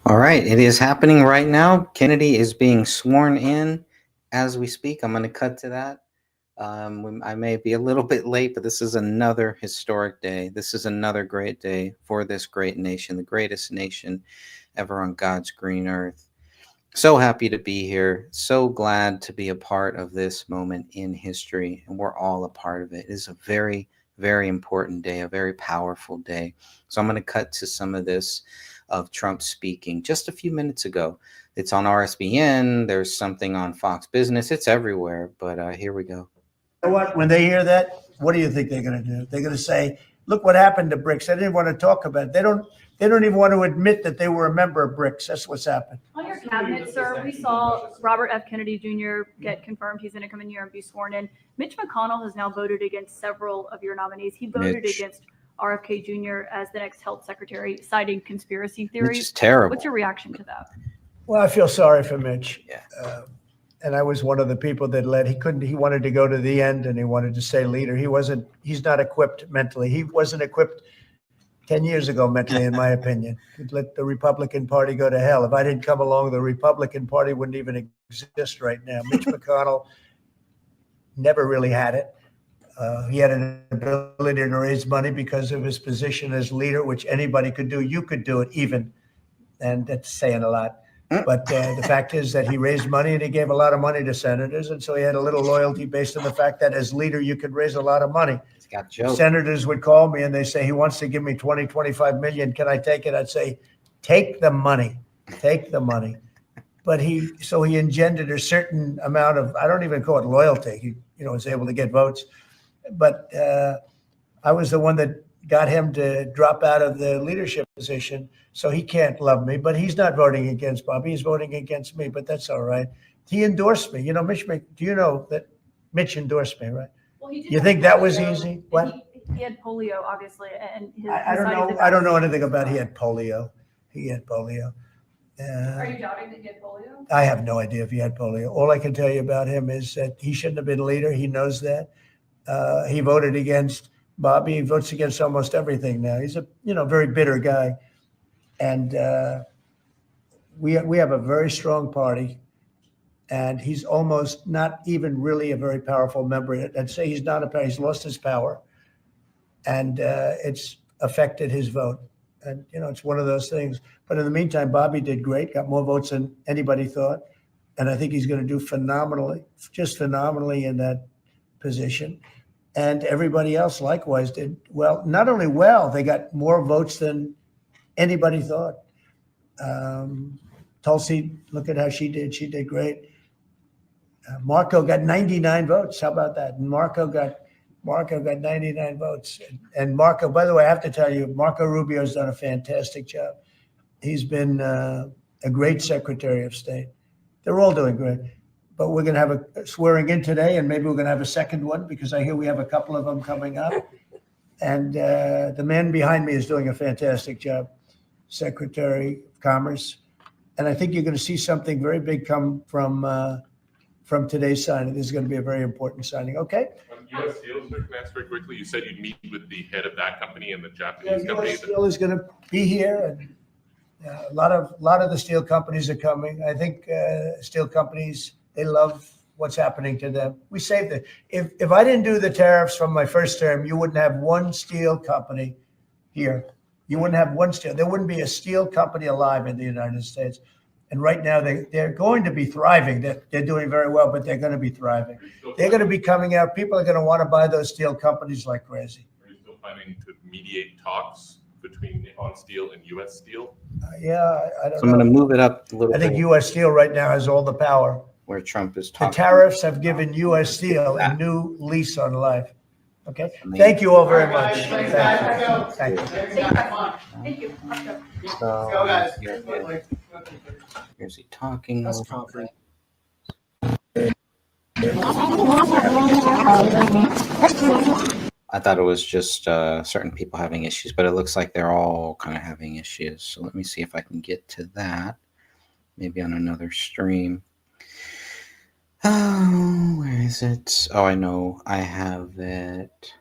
All right, it is happening right now. Kennedy is being sworn in as we speak. I'm going to cut to that. I may be a little bit late, but this is another historic day. This is another great day for this great nation, the greatest nation ever on God's green earth. So happy to be here. So glad to be a part of this moment in history, and we're all a part of it. It is a very, very important day, a very powerful day. So I'm going to cut to some of this of Trump speaking just a few minutes ago. It's on RSBN. There's something on Fox Business. It's everywhere, but here we go. You know what? When they hear that, what do you think they're going to do? They're going to say, "Look what happened to BRICS." They didn't want to talk about it. They don't. They don't even want to admit that they were a member of BRICS. That's what's happened. On your cabinet, sir, we saw Robert F. Kennedy Jr. get confirmed. He's going to come in here and be sworn in. Mitch McConnell has now voted against several of your nominees. He voted against RFK Jr. as the next health secretary, citing conspiracy theories. Which is terrible. What's your reaction to that? Well, I feel sorry for Mitch. Yeah. And I was one of the people that led. He wanted to go to the end and he wanted to stay leader. He's not equipped mentally. He wasn't equipped 10 years ago mentally, in my opinion. He'd let the Republican Party go to hell. If I didn't come along, the Republican Party wouldn't even exist right now. Mitch McConnell never really had it. He had an ability to raise money because of his position as leader, which anybody could do. You could do it even. And that's saying a lot. But the fact is that he raised money and he gave a lot of money to senators. And so he had a little loyalty based on the fact that as leader, you could raise a lot of money. He's got jokes. Senators would call me and they say, he wants to give me 20, 25 million. Can I take it? I'd say, take the money, take the money. But he engendered a certain amount of, I don't even call it loyalty. He, was able to get votes. But I was the one that got him to drop out of the leadership position. So he can't love me, but he's not voting against Bobby. He's voting against me, but that's all right. He endorsed me. Mitch, do you know that Mitch endorsed me, right? Well, he did. You think that was easy? What? He had polio, obviously, and I don't know. I don't know anything about he had polio. He had polio. Are you doubting that he had polio? I have no idea if he had polio. All I can tell you about him is that he shouldn't have been leader. He knows that. He voted against Bobby. He votes against almost everything now. He's a very bitter guy, and we have a very strong party, and he's almost not even really a very powerful member. I'd say he's not he's lost his power, and it's affected his vote. And it's one of those things. But in the meantime, Bobby did great, got more votes than anybody thought, and I think he's going to do phenomenally, just phenomenally in that position. And everybody else likewise did well. Not only well, they got more votes than anybody thought. Tulsi, look at how she did. She did great. Marco got 99 votes. How about that? And Marco got 99 votes. And Marco, by the way, I have to tell you, Marco Rubio's done a fantastic job. He's been a great Secretary of State. They're all doing great. But we're going to have a swearing in today, and maybe we're going to have a second one because I hear we have a couple of them coming up. And the man behind me is doing a fantastic job, Secretary of Commerce. And I think you're going to see something very big come from today's signing. This is going to be a very important signing. Okay. U.S. Steel, sir, can I ask very quickly? You said you'd meet with the head of that company and the Japanese company. U.S. Steel is going to be here, and a lot of the steel companies are coming. I think steel companies, they love what's happening to them. We saved it. If I didn't do the tariffs from my first term, you wouldn't have one steel company here. You wouldn't have one steel. There wouldn't be a steel company alive in the United States. And right now, they're going to be thriving. They're doing very well, but they're going to be thriving. They're going to be coming out. People are going to want to buy those steel companies like crazy. Are you still planning to mediate talks between Nippon Steel and U.S. Steel? Yeah, I don't know. So I'm going to move it up a little bit. I think U.S. Steel right now has all the power. Where Trump is The talking. tariffs have given U.S. Steel a new lease on life. Okay. Thank you all very much. Thank you. Thank you. So, Go, guys. here's he talking. Press conference. I thought it was just certain people having issues, but it looks like they're all kind of having issues. So let me see if I can get to that. Maybe on another stream. Oh, where is it? Oh, I know. I have it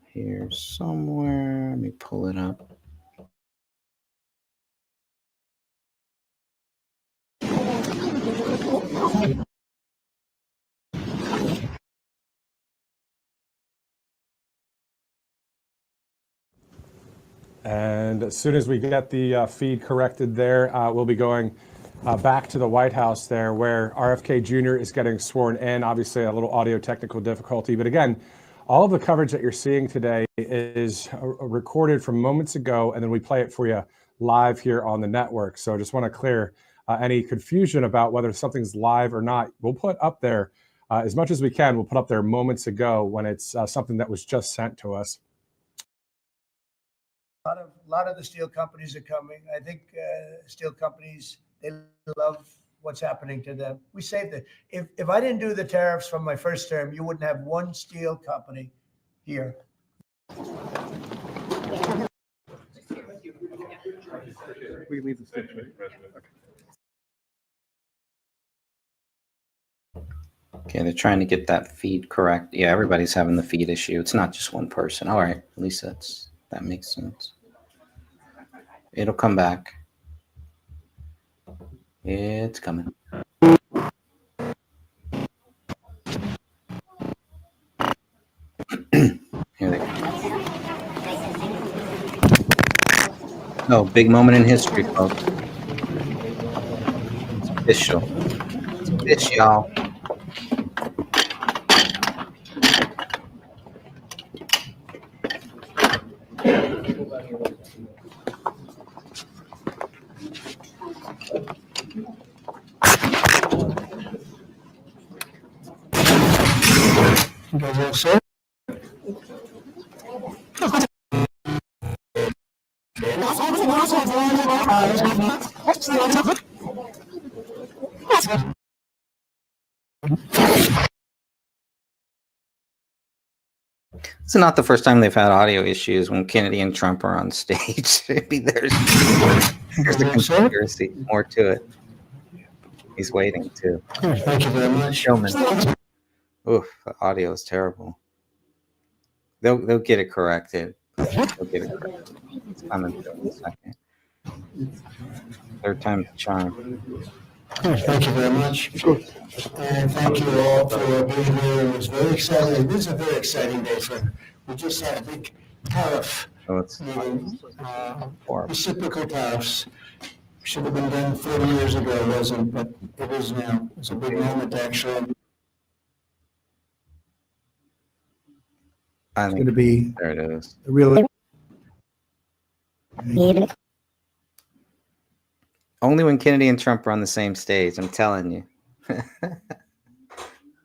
here somewhere. Let me pull it up. And as soon as we get the feed corrected there, we'll be going back to the White House there, where RFK Jr. is getting sworn in. Obviously, a little audio technical difficulty. But again, all of the coverage that you're seeing today is recorded from moments ago, and then we play it for you live here on the network. So I just want to clear any confusion about whether something's live or not. We'll put up there as much as we can. We'll put up there moments ago when it's something that was just sent to us. A lot of the steel companies are coming. I think steel companies, they love what's happening to them. We saved it. If I didn't do the tariffs from my first term, you wouldn't have one steel company here. We leave the stage, right? Okay, they're trying to get that feed correct. Yeah, everybody's having the feed issue. It's not just one person. All right, at least that makes sense. It'll come back. It's coming. Here they go. Oh, big moment in history, folks. It's official. It's official, y'all. It's not the first time they've had audio issues when Kennedy and Trump are on stage. Maybe there's a conspiracy more to it. He's waiting too. Thank you very much. Showman. Oof, the audio is terrible. They'll get it corrected. They'll get it corrected. It's coming in a second. Third time's the charm. Thank you very much. And thank you all for being here. It was very exciting. This is a very exciting day we just had a big tariff Oh, it's meeting, horrible. reciprocal tariffs. Should have been done 40 years ago, wasn't, but it is now. It's a big moment, actually. I It's think going to be there it is. a real. Only when Kennedy and Trump are on the same stage, I'm telling you.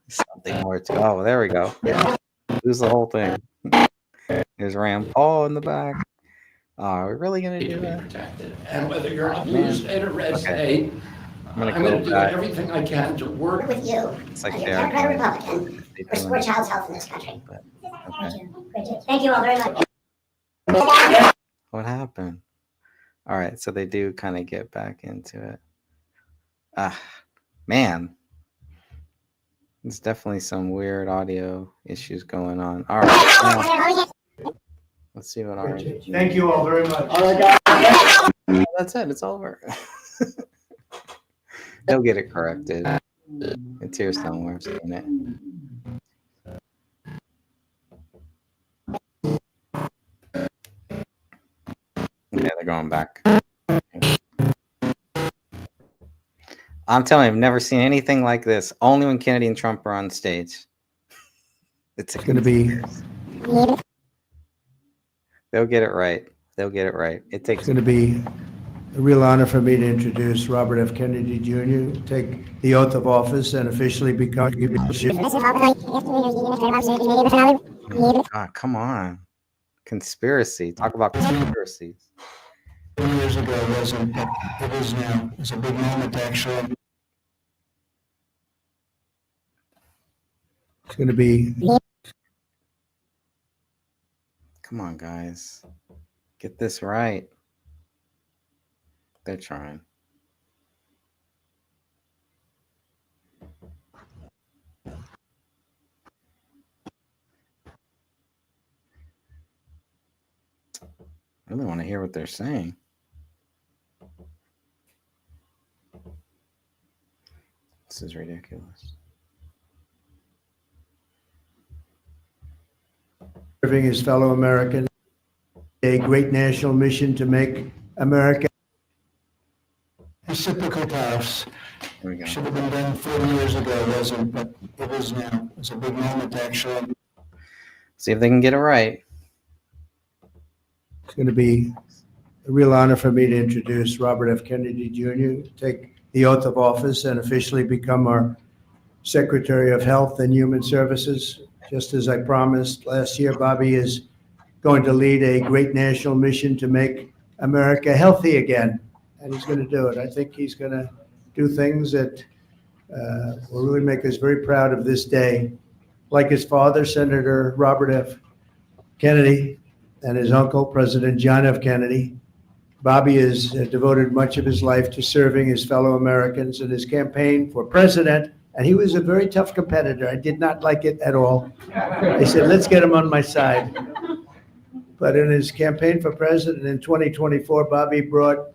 Something more to. Oh, there we go. Lose the whole thing. There's Rand Paul in the back. Oh, are we really gonna do that? Protected. And whether you're a blue state or red state, I'm I'm gonna going go to do back. everything I can to work with you. It's like You're they a are Democrat or doing- Republican. they Or doing support it. child's health in this country. But, Thank okay. you. Great. Thank you all very much. What happened? All right, so they do kind of get back into it. Ah, man. There's definitely some weird audio issues going on. All right, now, let's see what our. Thank you all very much. That's it. It's over. They'll get it corrected. It's here somewhere. I've seen it. Yeah, they're going back. I'm telling you, I've never seen anything like this. Only when Kennedy and Trump are on stage. It's It's going to be. They'll get it right. They'll get it right. It takes. It's going to be a real honor for me to introduce Robert F. Kennedy Jr., take the oath of office and officially become. God, come on. Conspiracy. Talk about conspiracies. 20 years ago, it wasn't, but it is now. It's a big moment, actually. It's going to be. Come on, guys. Get this right. They're trying. I really want to hear what they're saying. This is ridiculous. Serving his fellow Americans, a great national mission to make America. Reciprocal tariffs Here we go. should have been done 40 years ago, wasn't, but it is now. It's a big moment, actually. See if they can get it right. It's going to be a real honor for me to introduce Robert F. Kennedy Jr., take the oath of office and officially become our Secretary of Health and Human Services. Just as I promised last year, Bobby is going to lead a great national mission to make America healthy again, and he's going to do it. I think he's going to do things that will really make us very proud of this day. Like his father, Senator Robert F. Kennedy, and his uncle, President John F. Kennedy, Bobby has devoted much of his life to serving his fellow Americans in his campaign for president, and he was a very tough competitor. I did not like it at all. I said, let's get him on my side. But in his campaign for president in 2024, Bobby brought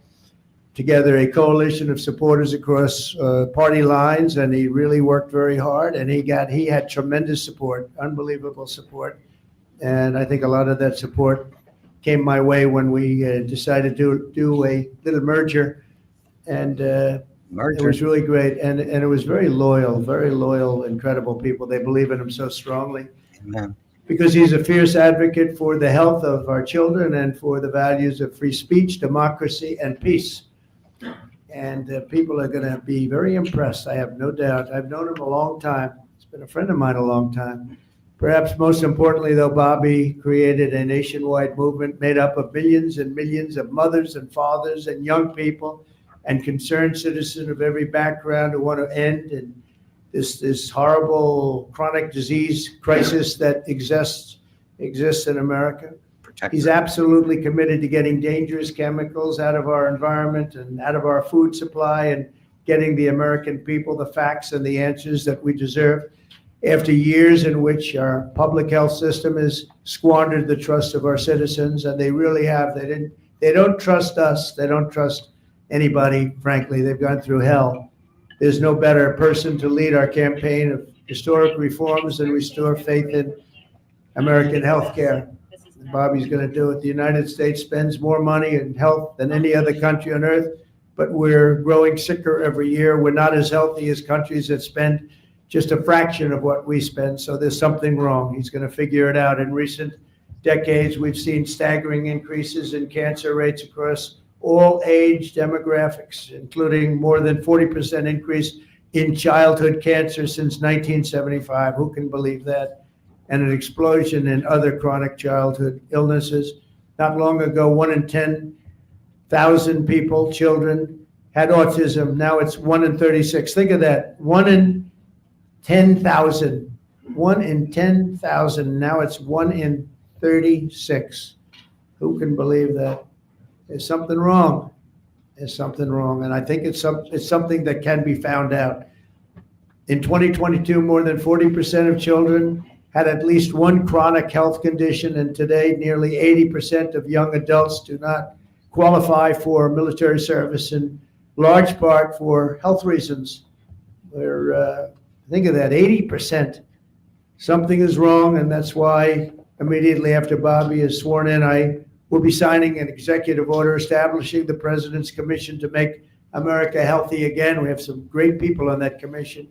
together a coalition of supporters across party lines, and he really worked very hard, and he had tremendous support, unbelievable support. And I think a lot of that support came my way when we decided to do a little merger, and it was really great. And it was very loyal, incredible people. They believe in him so strongly. Amen. Because he's a fierce advocate for the health of our children and for the values of free speech, democracy, and peace. And people are going to be very impressed, I have no doubt. I've known him a long time. He's been a friend of mine a long time. Perhaps most importantly, though, Bobby created a nationwide movement made up of millions and millions of mothers and fathers and young people and concerned citizens of every background who want to end this horrible chronic disease crisis that exists in America. He's absolutely committed to getting dangerous chemicals out of our environment and out of our food supply and getting the American people the facts and the answers that we deserve. After years in which our public health system has squandered the trust of our citizens, and they really have. They don't trust us. They don't trust anybody, frankly. They've gone through hell. There's no better person to lead our campaign of historic reforms and restore faith in American health care. Bobby's going to do it. The United States spends more money in health than any other country on earth, but we're growing sicker every year. We're not as healthy as countries that spend just a fraction of what we spend. So there's something wrong. He's going to figure it out. In recent decades, we've seen staggering increases in cancer rates across all age demographics, including more than 40% increase in childhood cancer since 1975. Who can believe that? And an explosion in other chronic childhood illnesses. Not long ago, 1 in 10,000 people, children, had autism. Now it's 1 in 36. Think of that. 1 in 10,000. 1 in 10,000. Now it's 1 in 36. Who can believe that? There's something wrong. There's something wrong. And I think it's something that can be found out. In 2022, more than 40% of children had at least one chronic health condition, and today nearly 80% of young adults do not qualify for military service, in large part for health reasons. Think of that, 80%. Something is wrong, and that's why immediately after Bobby is sworn in, I will be signing an executive order establishing the President's Commission to make America healthy again. We have some great people on that commission.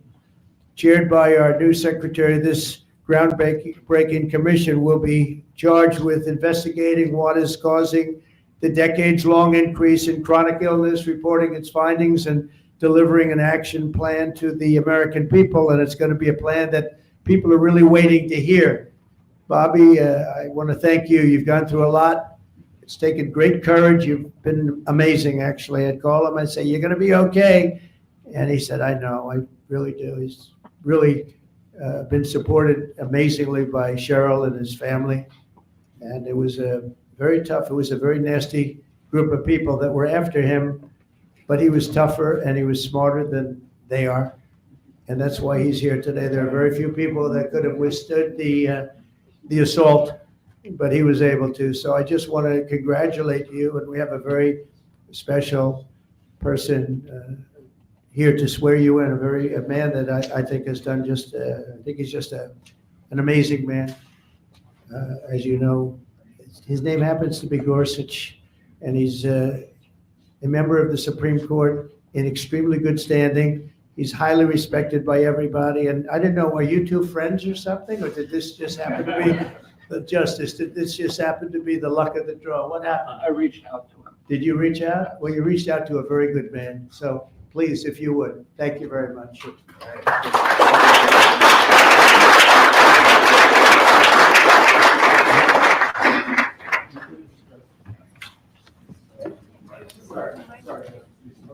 Chaired by our new secretary, this groundbreaking commission will be charged with investigating what is causing the decades-long increase in chronic illness, reporting its findings, and delivering an action plan to the American people. And it's going to be a plan that people are really waiting to hear. Bobby, I want to thank you. You've gone through a lot. It's taken great courage. You've been amazing, actually. I'd call him and say, you're going to be okay. And he said, I know, I really do. He's really been supported amazingly by Cheryl and his family. And it was very tough. It was a very nasty group of people that were after him, but he was tougher and he was smarter than they are. And that's why he's here today. There are very few people that could have withstood the assault, but he was able to. So I just want to congratulate you. And we have a very special person here to swear you in, a man that I think has done just, I think he's just an amazing man. As you know, his name happens to be Gorsuch, and he's a member of the Supreme Court in extremely good standing. He's highly respected by everybody. And I didn't know, are you two friends or something? Or did this just happen to be the justice? Did this just happen to be the luck of the draw? What happened? I reached out to him. Did you reach out? Well, you reached out to a very good man. So please, if you would, thank you very much.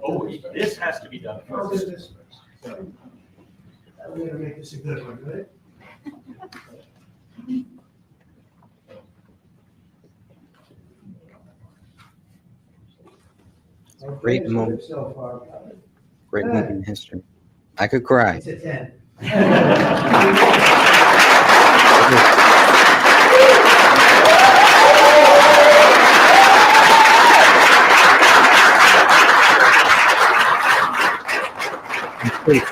Oh, this has to be done first. I'm going to make this a good one, right? Great moment. So far. Great moment in history. I could cry. It's a 10. Please.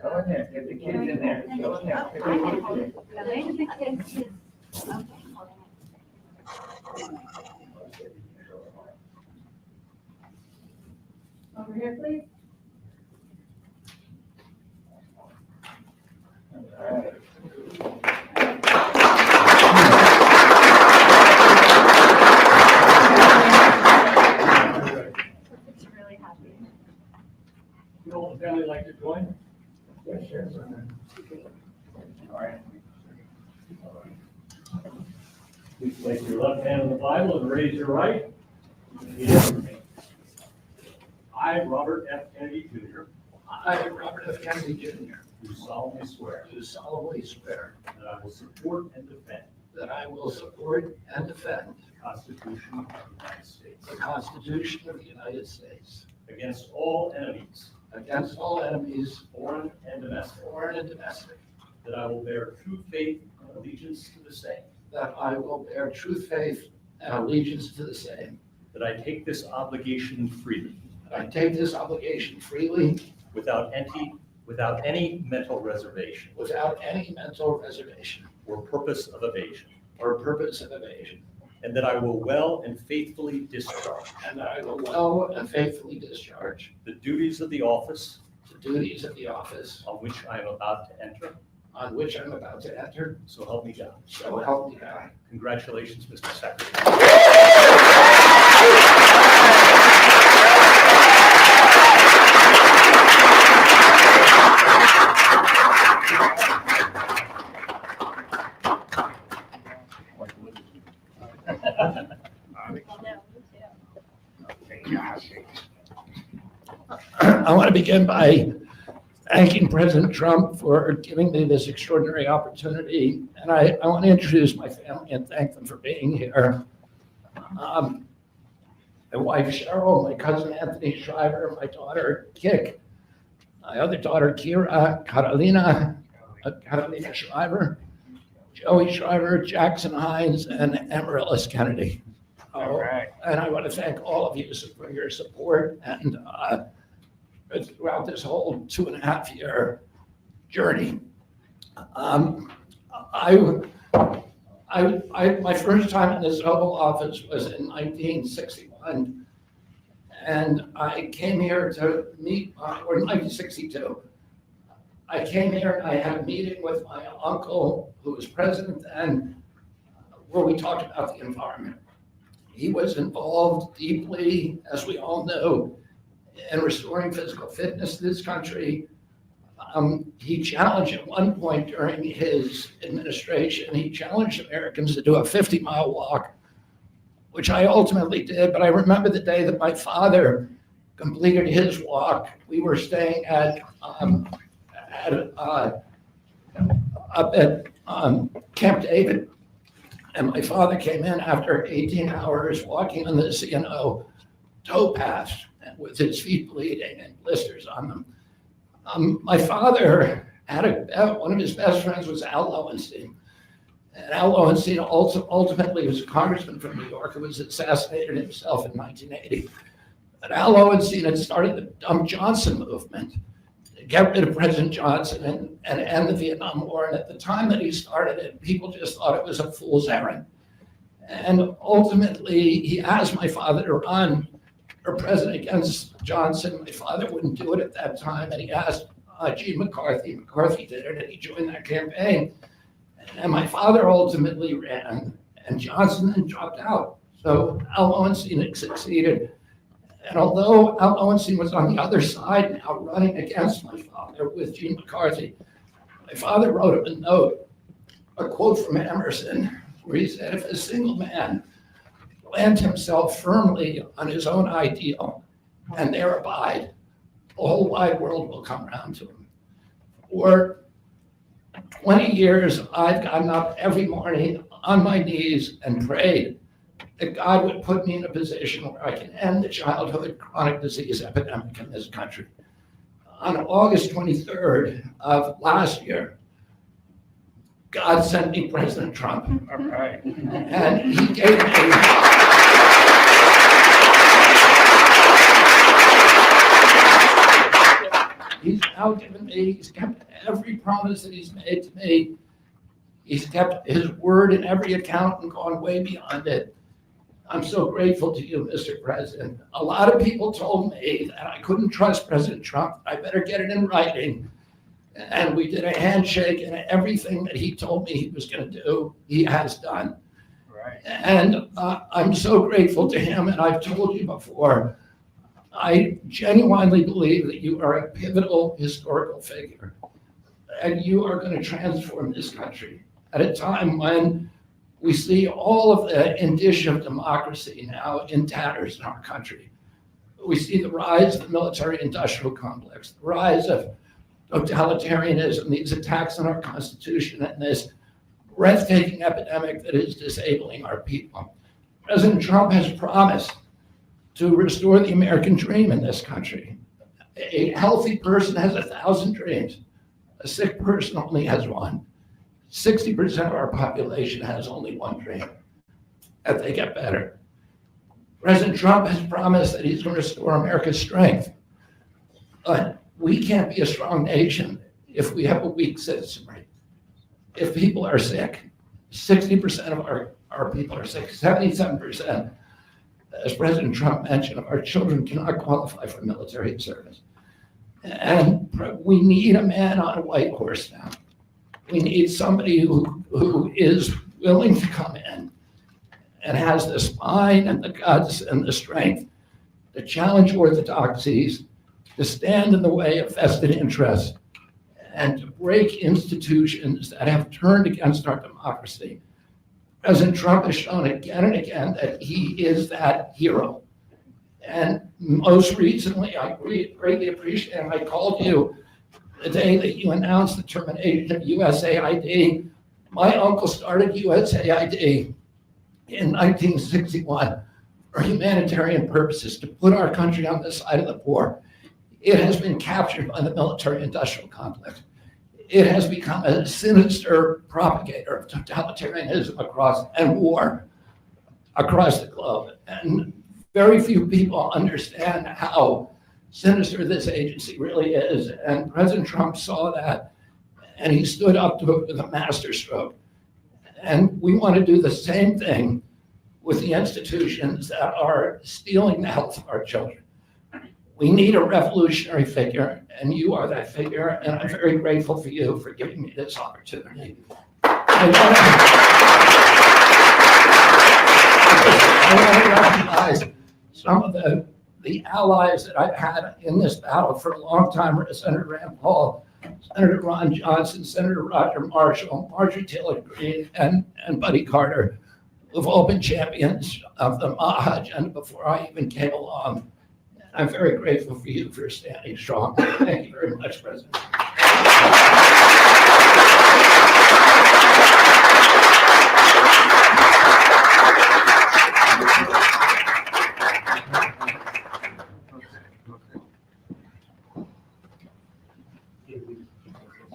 Go in there, get the kids in there. Go in there. Over here, please. Really happy. You all the family like to join? Yes, sure. All right. Please place your left hand on the Bible and raise your right. Repeat after me. I, Robert F. Kennedy Jr., I, Robert F. Kennedy Jr., do solemnly swear do solemnly swear that I will support and defend that I will support and defend the Constitution of the United States the Constitution of the United States against all enemies, against all enemies, foreign and domestic, foreign and domestic, that I will bear true faith and allegiance to the same, that I will bear true faith and allegiance to the same, that I take this obligation freely, that I take this obligation freely without any mental reservation without any mental reservation or purpose of evasion, or purpose of evasion, and that I will well and faithfully discharge and that I will well and faithfully discharge the duties of the office the duties of the office on which I am about to enter. on which I'm about to enter. So help me God. So help me God. Congratulations, Mr. Secretary. I want to begin by thanking President Trump for giving me this extraordinary opportunity. And I want to introduce my family and thank them for being here. My wife Cheryl, my cousin Anthony Shriver, my daughter Kik, my other daughter Kira, Carolina Shriver, Joey Shriver, Jackson Hines, and Amaryllis Kennedy. All right. And I want to thank all of you for your support and throughout this whole 2.5-year journey. My first time in this Oval Office was in 1961, and I came here to meet, or 1962. I came here and I had a meeting with my uncle, who was president then, where we talked about the environment. He was involved deeply, as we all know, in restoring physical fitness to this country. He challenged at one point during his administration, he challenged Americans to do a 50-mile walk, which I ultimately did. But I remember the day that my father completed his walk. We were staying up at Camp David. And my father came in after 18 hours walking on this, towpath with his feet bleeding and blisters on them. My father one of his best friends was Al Lowenstein. And Al Lowenstein ultimately was a congressman from New York who was assassinated himself in 1980. But Al Lowenstein had started the Dump Johnson movement to get rid of President Johnson and end the Vietnam War. And at the time that he started it, people just thought it was a fool's errand. And ultimately, he asked my father to run for president against Johnson. My father wouldn't do it at that time, and he asked Gene McCarthy. McCarthy did it, and he joined that campaign. And my father ultimately ran, and Johnson then dropped out. So Al Lowenstein had succeeded. And although Al Lowenstein was on the other side now running against my father with Gene McCarthy, my father wrote him a note, a quote from Emerson, where he said, if a single man plant himself firmly on his own ideal and there abide, the whole wide world will come around to him. For 20 years, I've gotten up every morning on my knees and prayed that God would put me in a position where I can end the childhood chronic disease epidemic in this country. On August 23rd of last year, God sent me President Trump. All right. And he gave me he's now given me, he's kept every promise that he's made to me. He's kept his word in every account and gone way beyond it. I'm so grateful to you, Mr. President. A lot of people told me that I couldn't trust President Trump. I better get it in writing. And we did a handshake, and everything that he told me he was going to do, he has done. Right. And I'm so grateful to him. And I've told you before, I genuinely believe that you are a pivotal historical figure, and you are going to transform this country at a time when we see all of the indicia of democracy now in tatters in our country. We see the rise of the military-industrial complex, the rise of totalitarianism, these attacks on our Constitution, and this breathtaking epidemic that is disabling our people. President Trump has promised to restore the American dream in this country. A healthy person has 1,000 dreams. A sick person only has one. 60% of our population has only one dream, that they get better. President Trump has promised that he's going to restore America's strength. But we can't be a strong nation if we have a weak citizenry. If people are sick, 60% of our people are sick, 77%, as President Trump mentioned, our children cannot qualify for military service. And we need a man on a white horse now. We need somebody who is willing to come in and has the spine and the guts and the strength to challenge orthodoxies, to stand in the way of vested interests, and to break institutions that have turned against our democracy. President Trump has shown again and again that he is that hero. And most recently, I greatly appreciate, and I called you the day that you announced the termination of USAID. My uncle started USAID in 1961 for humanitarian purposes, to put our country on the side of the poor. It has been captured by the military-industrial complex. It has become a sinister propagator of totalitarianism and war across the globe. And very few people understand how sinister this agency really is. And President Trump saw that, and he stood up to it with a masterstroke. And we want to do the same thing with the institutions that are stealing the health of our children. We need a revolutionary figure, and you are that figure, and I'm very grateful for you for giving me this opportunity. I want to recognize some of the allies that I've had in this battle for a long time: Senator Rand Paul, Senator Ron Johnson, Senator Roger Marshall, Marjorie Taylor Greene, and Buddy Carter, who've all been champions of the MAHA agenda before I even came along. I'm very grateful for you for standing strong. Thank you very much, President.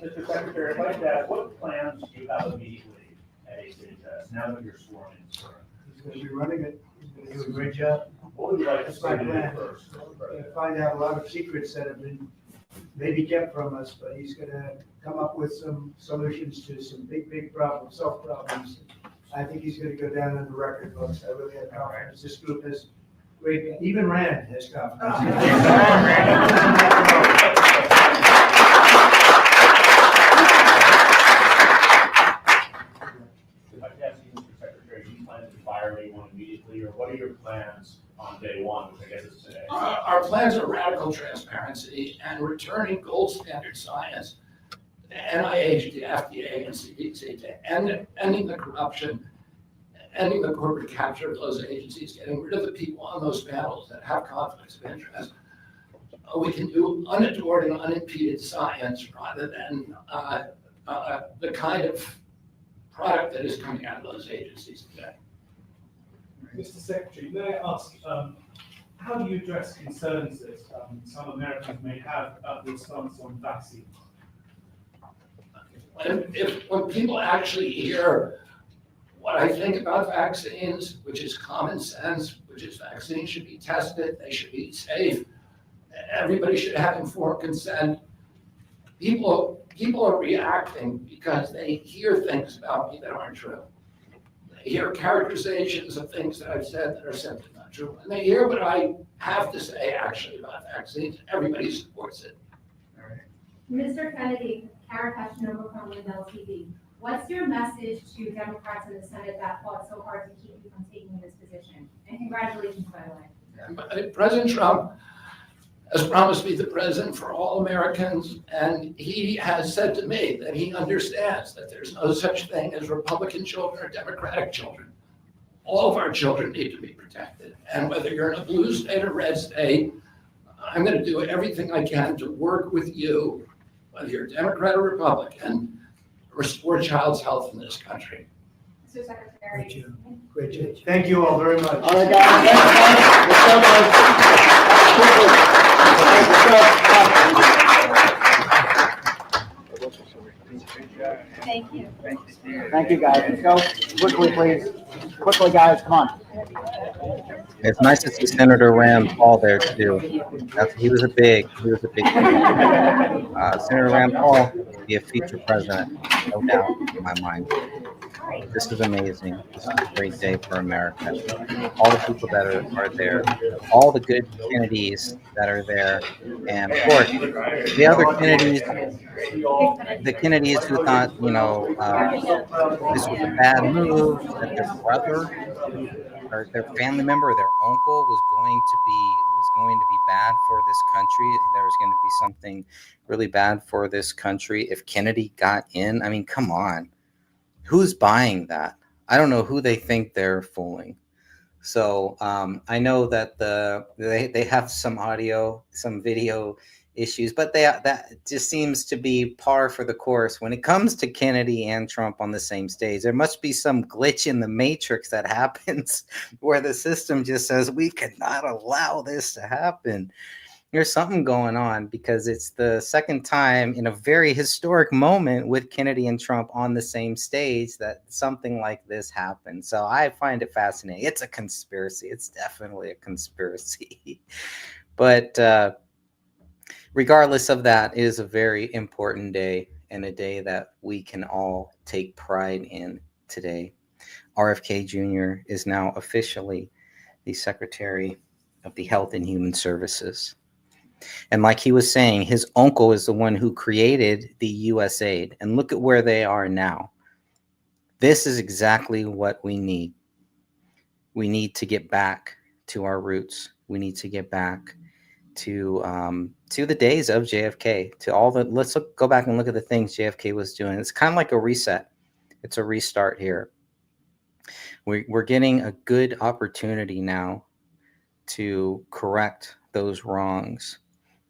Mr. Secretary, if I could ask, what plans do you have immediately at HHS now that you're sworn in, sir? He's going to be running it. He's going to do a great job. What would you like to That's my see plan. first? Going to find out a lot of secrets that have been maybe kept from us, but he's going to come up with some solutions to some big problems, self problems. I think he's going to go down in the record books. I really have confidence. This group has great, even Rand has confidence. If I could ask you, Mr. Secretary, do you plan to fire anyone immediately, or what are your plans on day one, which I guess is today? Our plans are radical transparency and returning gold standard science, the NIH, the FDA, and CDC, to ending the corruption, ending the corporate capture of those agencies, getting rid of the people on those panels that have conflicts of interest. We can do unadored and unimpeded science rather than the kind of product that is coming out of those agencies today. Mr. Secretary, may I ask, how do you address concerns that some Americans may have about the stance on vaccines? When people actually hear what I think about vaccines, which is common sense, which is vaccines should be tested, they should be safe, everybody should have informed consent, people are reacting because they hear things about me that aren't true. They hear characterizations of things that I've said that are simply not true. And they hear what I have to say actually about vaccines. Everybody supports it. Mr. Kennedy, Kara Peshnova from Lindell TV. What's your message to Democrats in the Senate that fought so hard to keep you from taking this position? And congratulations, by the way. President Trump has promised to be the president for all Americans, and he has said to me that he understands that there's no such thing as Republican children or Democratic children. All of our children need to be protected, and whether you're in a blue state or red state, I'm going to do everything I can to work with you, whether you're Democrat or Republican, restore child's health in this country. Mr. Secretary. Great job. Great job. Thank you all very much. All right, Thank you. Thank you, guys. Let's go quickly, please. Quickly, guys, come on. It's nice to see Senator Rand Paul there too. He was a big Senator Rand Paul will be a future president, no doubt in my mind. This is amazing. This is a great day for America. All the people that are there, all the good Kennedys that are there, and of course, the other Kennedys, the Kennedys who thought, this was a bad move, that their brother or their family member or their uncle was going to be bad for this country. There was going to be something really bad for this country if Kennedy got in. I mean, come on. Who's buying that? I don't know who they think they're fooling. So I know that they have some audio, some video issues, but that just seems to be par for the course when it comes to Kennedy and Trump on the same stage. There must be some glitch in the matrix that happens where the system just says we cannot allow this to happen. There's something going on because it's the second time in a very historic moment with Kennedy and Trump on the same stage that something like this happened. So I find it fascinating. It's a conspiracy. It's definitely a conspiracy. But regardless of that, it is a very important day and a day that we can all take pride in today. RFK Jr. is now officially the Secretary of the Health and Human Services. And like he was saying, his uncle is the one who created the USAID. And look at where they are now. This is exactly what we need. We need to get back to our roots. We need to get back to the days of JFK, let's go back and look at the things JFK was doing. It's kind of like a reset. It's a restart here. We're getting a good opportunity now to correct those wrongs,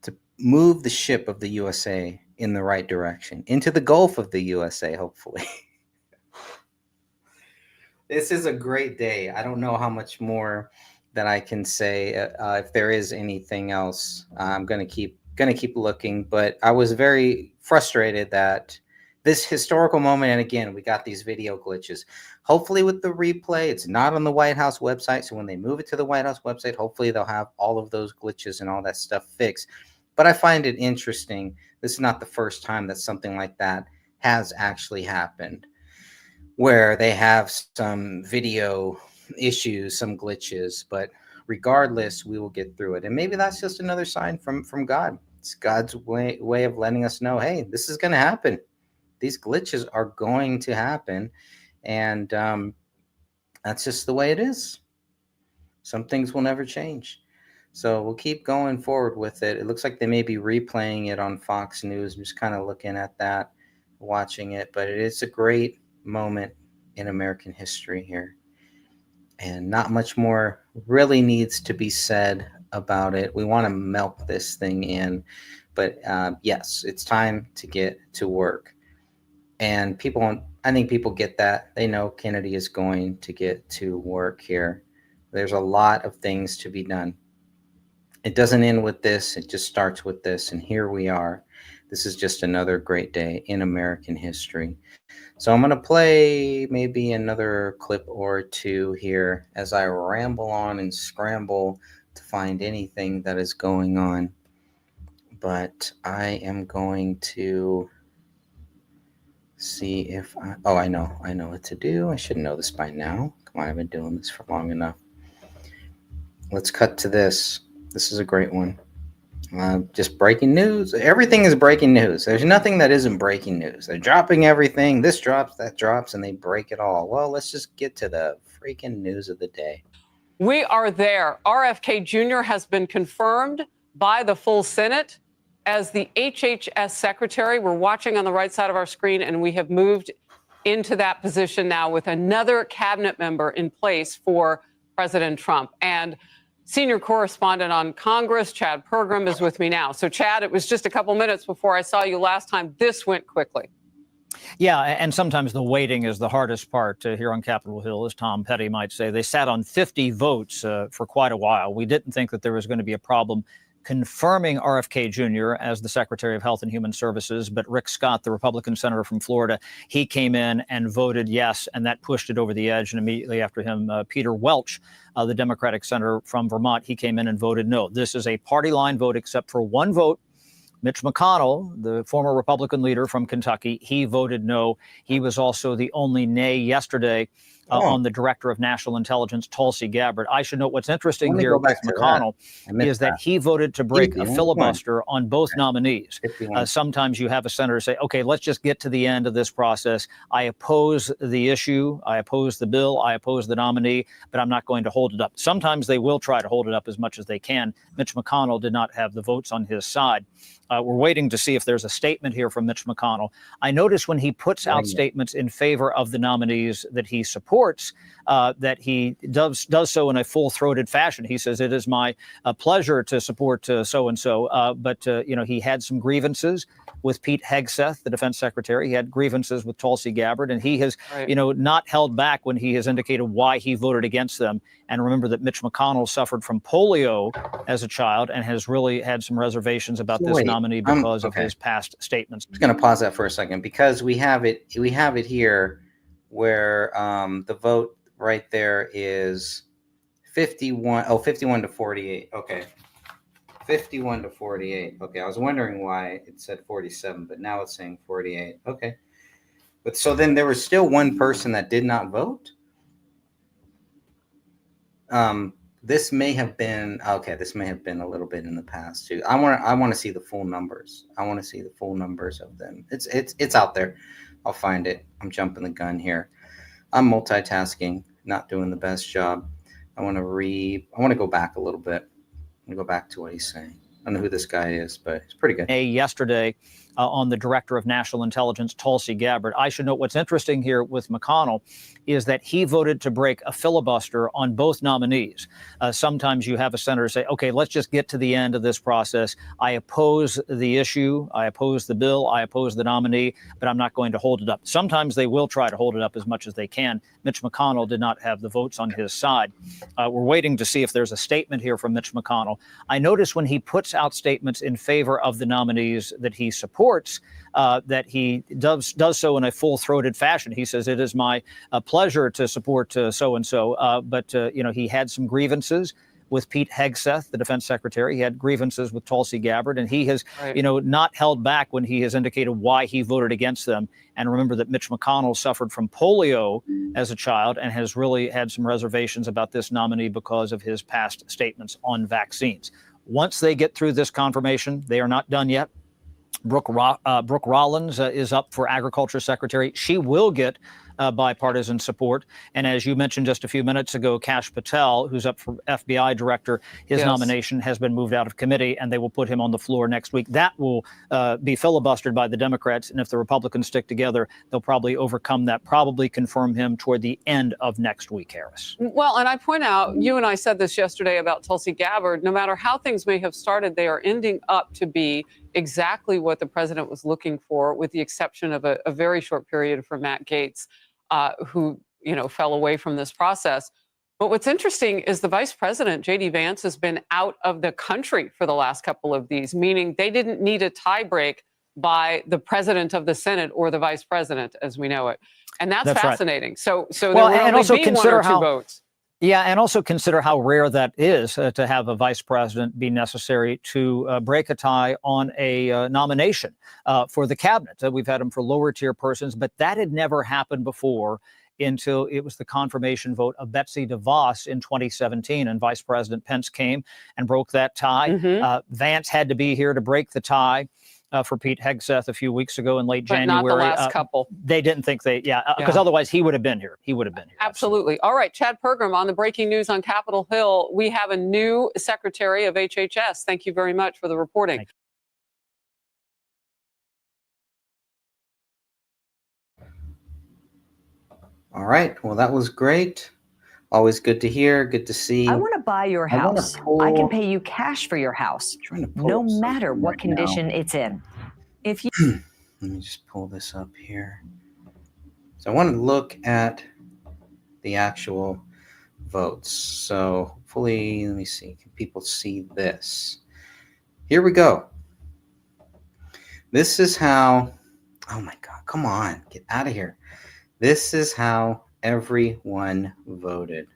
to move the ship of the USA in the right direction, into the Gulf of the USA, hopefully. This is a great day. I don't know how much more that I can say. If there is anything else, I'm going to keep going to keep looking, but I was very frustrated that this historical moment, and again, we got these video glitches. Hopefully with the replay, it's not on the White House website. So when they move it to the White House website, hopefully they'll have all of those glitches and all that stuff fixed. But I find it interesting. This is not the first time that something like that has actually happened, where they have some video issues, some glitches, but regardless, we will get through it. And maybe that's just another sign from God. It's God's way of letting us know, hey, this is going to happen. These glitches are going to happen. And that's just the way it is. Some things will never change. So we'll keep going forward with it. It looks like they may be replaying it on Fox News. I'm just kind of looking at that, watching it. But it is a great moment in American history here. And not much more really needs to be said about it. We want to melt this thing in. But yes, it's time to get to work. And I think people get that. They know Kennedy is going to get to work here. There's a lot of things to be done. It doesn't end with this. It just starts with this. And here we are. This is just another great day in American history. So I'm going to play maybe another clip or two here as I ramble on and scramble to find anything that is going on. But I am going to see if I know what to do. I should know this by now. Come on, I've been doing this for long enough. Let's cut to this. This is a great one. Just breaking news. Everything is breaking news. There's nothing that isn't breaking news. They're dropping everything. This drops, that drops, and they break it all. Well, let's just get to the freaking news of the day. We are there. RFK Jr. has been confirmed by the full Senate as the HHS secretary. We're watching on the right side of our screen, and we have moved into that position now with another cabinet member in place for President Trump. And senior correspondent on Congress, Chad Pergram, is with me now. So, Chad, it was just a couple minutes before I saw you last time. This went quickly. Yeah, and sometimes the waiting is the hardest part here on Capitol Hill, as Tom Petty might say. They sat on 50 votes for quite a while. We didn't think that there was going to be a problem confirming RFK Jr. as the Secretary of Health and Human Services. But Rick Scott, the Republican senator from Florida, he came in and voted yes, and that pushed it over the edge. And immediately after him, Peter Welch, the Democratic senator from Vermont, he came in and voted no. This is a party line vote except for one vote. Mitch McConnell, the former Republican leader from Kentucky, he voted no. He was also the only nay yesterday on the Director of National Intelligence, Tulsi Gabbard. I should note what's interesting here with McConnell is that he voted to break a filibuster on both nominees. Sometimes you have a senator say, okay, let's just get to the end of this process. I oppose the issue. I oppose the bill. I oppose the nominee, but I'm not going to hold it up. Sometimes they will try to hold it up as much as they can. Mitch McConnell did not have the votes on his side. We're waiting to see if there's a statement here from Mitch McConnell. I notice when he puts out statements in favor of the nominees that he supports, that he does so in a full-throated fashion. He says, it is my pleasure to support so-and-so. But he had some grievances with Pete Hegseth, the defense secretary. He had grievances with Tulsi Gabbard, and he has, not held back when he has indicated why he voted against them. And remember that Mitch McConnell suffered from polio as a child and has really had some reservations about this nominee because of his past statements. I'm just going to pause that for a second because we have it here where the vote right there is 51 to 48. Okay. 51 to 48. Okay. I was wondering why it said 47, but now it's saying 48. Okay. But so then there was still one person that did not vote. This may have been a little bit in the past too. I want to see the full numbers. I want to see the full numbers of them. It's out there. I'll find it. I'm jumping the gun here. I'm multitasking, not doing the best job. I want to go back a little bit. I'm going to go back to what he's saying. I don't know who this guy is, but it's pretty good. Yesterday on the Director of National Intelligence, Tulsi Gabbard. I should note what's interesting here with McConnell is that he voted to break a filibuster on both nominees. Sometimes you have a senator say, okay, let's just get to the end of this process. I oppose the issue. I oppose the bill. I oppose the nominee, but I'm not going to hold it up. Sometimes they will try to hold it up as much as they can. Mitch McConnell did not have the votes on his side. We're waiting to see if there's a statement here from Mitch McConnell. I notice when he puts puts out statements in favor of the nominees that he supports, that he does so in a full-throated fashion. He says, it is my pleasure to support so-and-so, but he had some grievances with Pete Hegseth, the defense secretary. He had grievances with Tulsi Gabbard, and he has, not held back when he has indicated why he voted against them. And remember that Mitch McConnell suffered from polio as a child and has really had some reservations about this nominee because of his past statements on vaccines. Once they get through this confirmation, they are not done yet. Brooke Rollins is up for Agriculture Secretary. She will get bipartisan support. And as you mentioned just a few minutes ago, Kash Patel, who's up for FBI Director, his nomination has been moved out of committee, and they will put him on the floor next week. That will be filibustered by the Democrats. And if the Republicans stick together, they'll probably overcome that, probably confirm him toward the end of next week, Harris. Well, and I point out, you and I said this yesterday about Tulsi Gabbard, no matter how things may have started, they are ending up to be exactly what the president was looking for, with the exception of a very short period for Matt Gaetz, who, fell away from this process. But what's interesting is the vice president, J.D. Vance, has been out of the country for the last couple of these, meaning they didn't need a tie break by the president of the Senate or the vice president, as we know it. And that's fascinating. Right. So there will only be one or two votes. Yeah, and also consider how rare that is to have a vice president be necessary to break a tie on a nomination for the cabinet. We've had them for lower tier persons, but that had never happened before until it was the confirmation vote of Betsy DeVos in 2017. And Vice President Pence came and broke that tie. Vance had to be here to break the tie for Pete Hegseth a few weeks ago in late January. Not the last couple. They didn't think because otherwise he would have been here. Absolutely. All right, Chad Pergram on the breaking news on Capitol Hill. We have a new secretary of HHS. Thank you very much for the reporting. All right. Well, that was great. Always good to hear. Good to see. I want to buy your house. I can pay you cash for your house, no matter what condition it's in. If you let me just pull this up here. So I want to look at the actual votes. So hopefully, let me see. Can people see this? Here we go. This is how. Oh my God! Come on, get out of here. This is how everyone voted.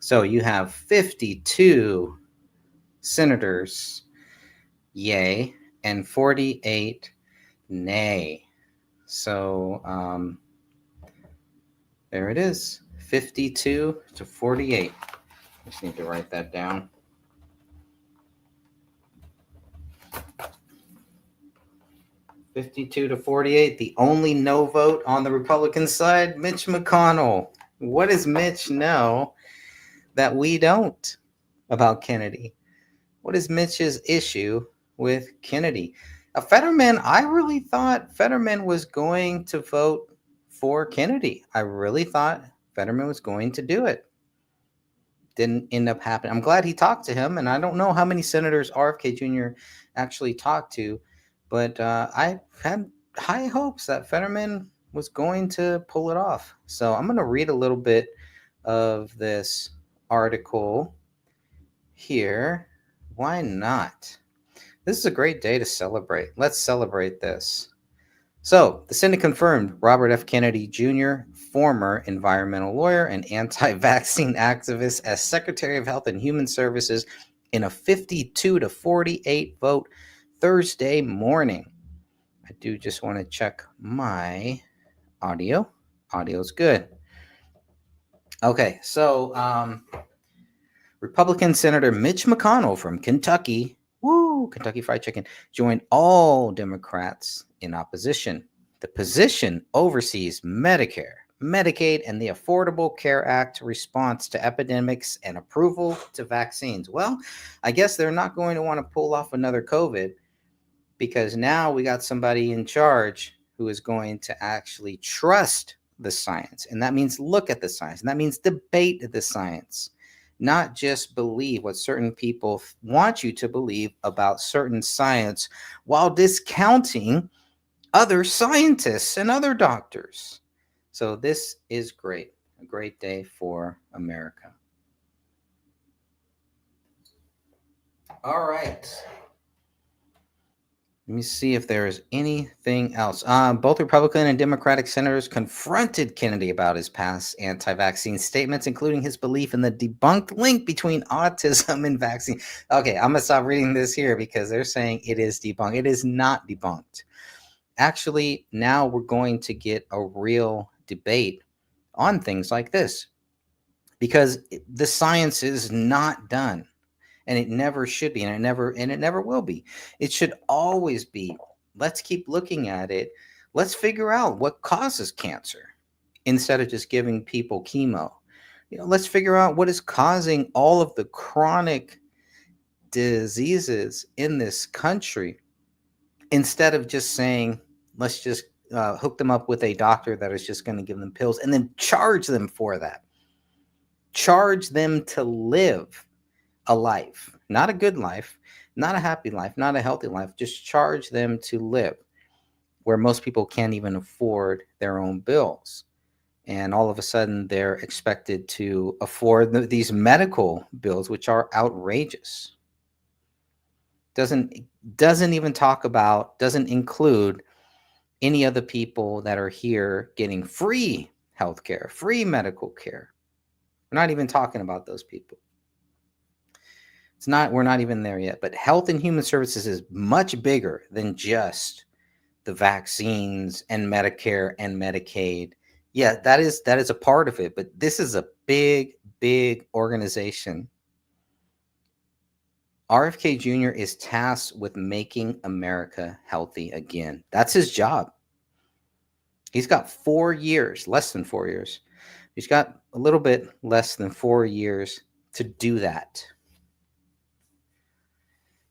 So you have 52 senators yay and 48 nay. So there it is, 52 to 48. Just need to write that down. (52 to 48). The only no vote on the Republican side, Mitch McConnell. What does Mitch know that we don't about Kennedy? What is Mitch's issue with Kennedy? Fetterman, I really thought Fetterman was going to vote for Kennedy. I really thought Fetterman was going to do it. Didn't end up happening. I'm glad he talked to him, and I don't know how many senators RFK Jr. actually talked to, but I had high hopes that Fetterman was going to pull it off. So I'm going to read a little bit of this article here. Why not? This is a great day to celebrate. Let's celebrate this. So the Senate confirmed Robert F. Kennedy Jr., former environmental lawyer and anti-vaccine activist, as Secretary of Health and Human Services in a 52 to 48 vote Thursday morning. I do just want to check my audio. Audio's good. Okay, so Republican Senator Mitch McConnell from Kentucky, Kentucky Fried Chicken, joined all Democrats in opposition. The position oversees Medicare, Medicaid, and the Affordable Care Act response to epidemics and approval to vaccines. Well, I guess they're not going to want to pull off another COVID, because now we got somebody in charge who is going to actually trust the science. And that means look at the science. And that means debate the science, not just believe what certain people want you to believe about certain science while discounting other scientists and other doctors. So this is great. A great day for America. All right. Let me see if there is anything else. Both Republican and Democratic senators confronted Kennedy about his past anti-vaccine statements, including his belief in the debunked link between autism and vaccine. Okay, I'm going to stop reading this here because they're saying it is debunked. It is not debunked. Actually, now we're going to get a real debate on things like this because the science is not done. And it never should be, and it never will be. It should always be, let's keep looking at it. Let's figure out what causes cancer instead of just giving people chemo. Let's figure out what is causing all of the chronic diseases in this country instead of just saying, let's just hook them up with a doctor that is just going to give them pills and then charge them for that. Charge them to live a life, not a good life, not a happy life, not a healthy life. Just charge them to live where most people can't even afford their own bills. And all of a sudden they're expected to afford these medical bills, which are outrageous. Doesn't even talk about, doesn't include any of the people that are here getting free healthcare, free medical care. We're not even talking about those people. We're not even there yet, but Health and Human Services is much bigger than just the vaccines and Medicare and Medicaid. Yeah, that is a part of it, but this is a big, big organization. RFK Jr. is tasked with making America healthy again. That's his job. He's got 4 years, less than 4 years. He's got a little bit less than 4 years to do that.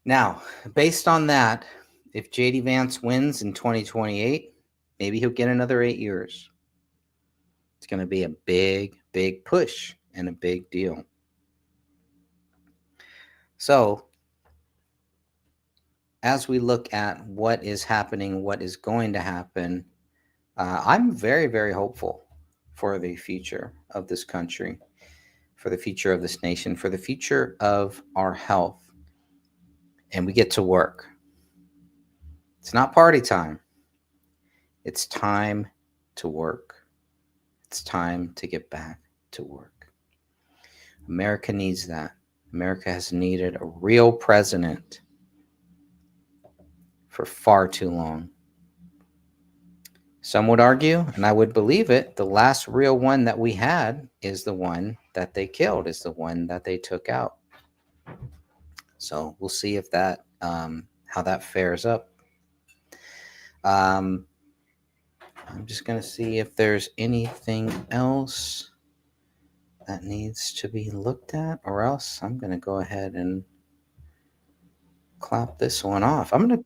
Now, based on that, if J.D. Vance wins in 2028, maybe he'll get another 8 years. It's going to be a big, big push and a big deal. So, as we look at what is happening, what is going to happen, I'm very, very hopeful for the future of this country, for the future of this nation, for the future of our health. And we get to work. It's not party time. It's time to work. It's time to get back to work. America needs that. America has needed a real president for far too long. Some would argue, and I would believe it, the last real one that we had is the one that they killed, is the one that they took out. So we'll see if that how that fares up. I'm just going to see if there's anything else that needs to be looked at, or else I'm going to go ahead and clap this one off. I always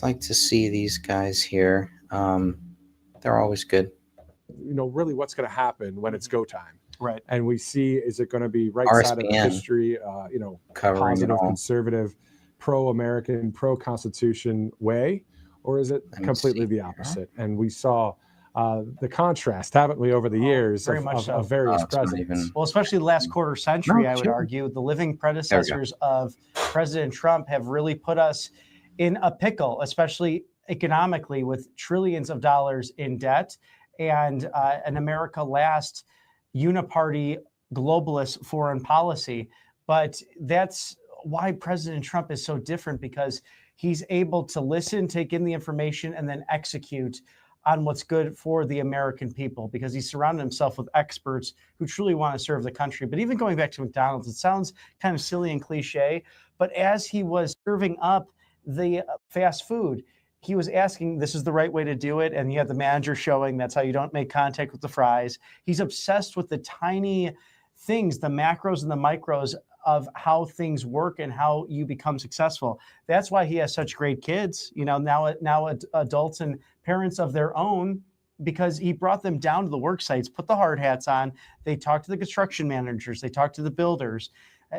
like to see these guys here. They're always good. Really what's going to happen when it's go time. Right. And we see, is it going to be right side of the history, positive, conservative, pro-American, pro-Constitution way, or is it completely the opposite? And we saw the contrast, haven't we, over the years of various presidents? Well, especially the last quarter century, I would argue, the living predecessors of President Trump have really put us in a pickle, especially economically, with trillions of dollars in debt and an America last uniparty globalist foreign policy. But that's why President Trump is so different, because he's able to listen, take in the information, and then execute on what's good for the American people, because he's surrounded himself with experts who truly want to serve the country. But even going back to McDonald's, it sounds kind of silly and cliche, but as he was serving up the fast food, he was asking, this is the right way to do it. And you have the manager showing that's how you don't make contact with the fries. He's obsessed with the tiny things, the macros and the micros of how things work and how you become successful. That's why he has such great kids, now adults and parents of their own, because he brought them down to the work sites, put the hard hats on. They talked to the construction managers. They talked to the builders.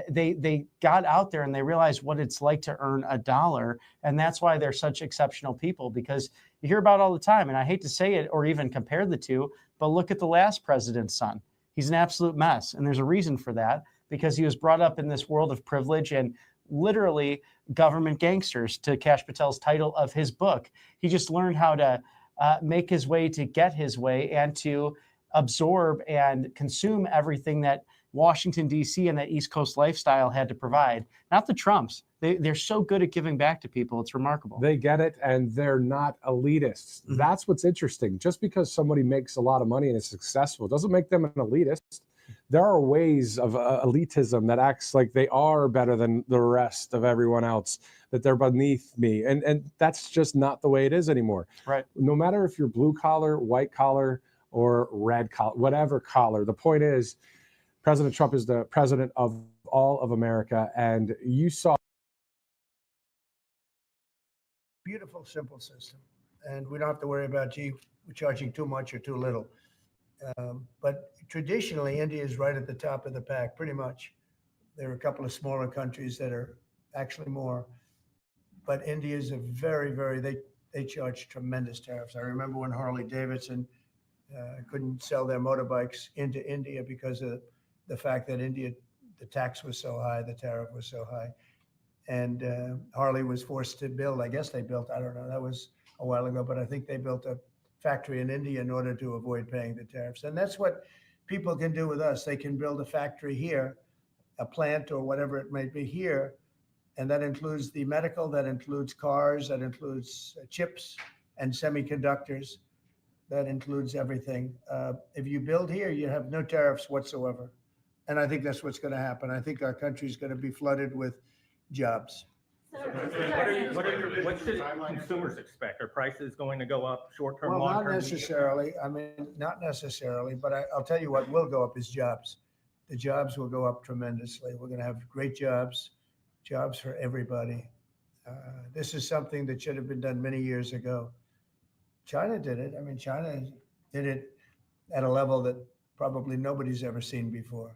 They got out there and they realized what it's like to earn $1. And that's why they're such exceptional people, because you hear about all the time, and I hate to say it or even compare the two, but look at the last president's son. He's an absolute mess. And there's a reason for that. because he was brought up in this world of privilege and literally government gangsters, to Kash Patel's title of his book. He just learned how to make his way to get his way and to absorb and consume everything that Washington, D.C. and that East Coast lifestyle had to provide. Not the Trumps. They're so good at giving back to people. It's remarkable. They get it, and they're not elitists. Mm-hmm. That's what's interesting. Just because somebody makes a lot of money and is successful doesn't make them an elitist. There are ways of elitism that acts like they are better than the rest of everyone else, that they're beneath me. And that's just not the way it is anymore. Right. No matter if you're blue collar, white collar, or red collar, whatever collar, the point is President Trump is the president of all of America. And you saw beautiful, simple system. And we don't have to worry about, gee, we're charging too much or too little. But traditionally, India is right at the top of the pack, pretty much. There are a couple of smaller countries that are actually more. But India is a they charge tremendous tariffs. I remember when Harley Davidson couldn't sell their motorbikes into India because of the fact that India, the tax was so high, the tariff was so high. And Harley was forced to build, I guess they built, I don't know, that was a while ago, but I think they built a factory in India in order to avoid paying the tariffs. And that's what people can do with us. They can build a factory here, a plant or whatever it may be here. And that includes the medical, that includes cars, that includes chips and semiconductors, that includes everything. If you build here, you have no tariffs whatsoever. And I think that's what's going to happen. I think our country is going to be flooded with jobs. What should consumers expect? Are prices going to go up short-term, Well, long-term? not necessarily. I mean, not necessarily, but I'll tell you what will go up is jobs. The jobs will go up tremendously. We're going to have great jobs for everybody. This is something that should have been done many years ago. China did it. I mean, China did it at a level that probably nobody's ever seen before.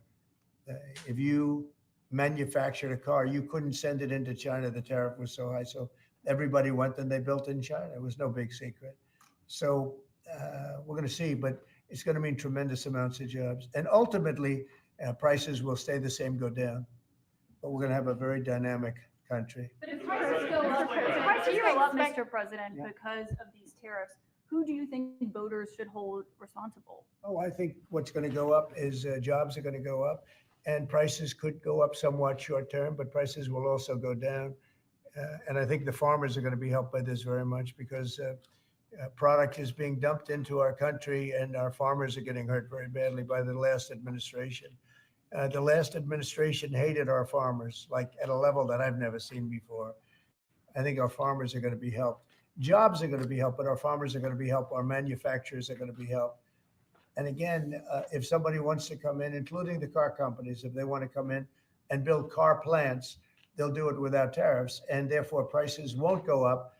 If you manufactured a car, you couldn't send it into China. The tariff was so high. So everybody went and they built in China. It was no big secret. So we're going to see, but it's going to mean tremendous amounts of jobs. And ultimately, prices will stay the same, go down. But we're going to have a very dynamic country. But if prices go up, Mr. President, because of these tariffs, who do you think voters should hold responsible? Oh, I think what's going to go up is jobs are going to go up. And prices could go up somewhat short term, but prices will also go down. And I think the farmers are going to be helped by this very much because product is being dumped into our country and our farmers are getting hurt very badly by the last administration. The last administration hated our farmers, like at a level that I've never seen before. I think our farmers are going to be helped. Jobs are going to be helped, but our farmers are going to be helped. Our manufacturers are going to be helped. And again, if somebody wants to come in, including the car companies, if they want to come in and build car plants, they'll do it without tariffs. And therefore, prices won't go up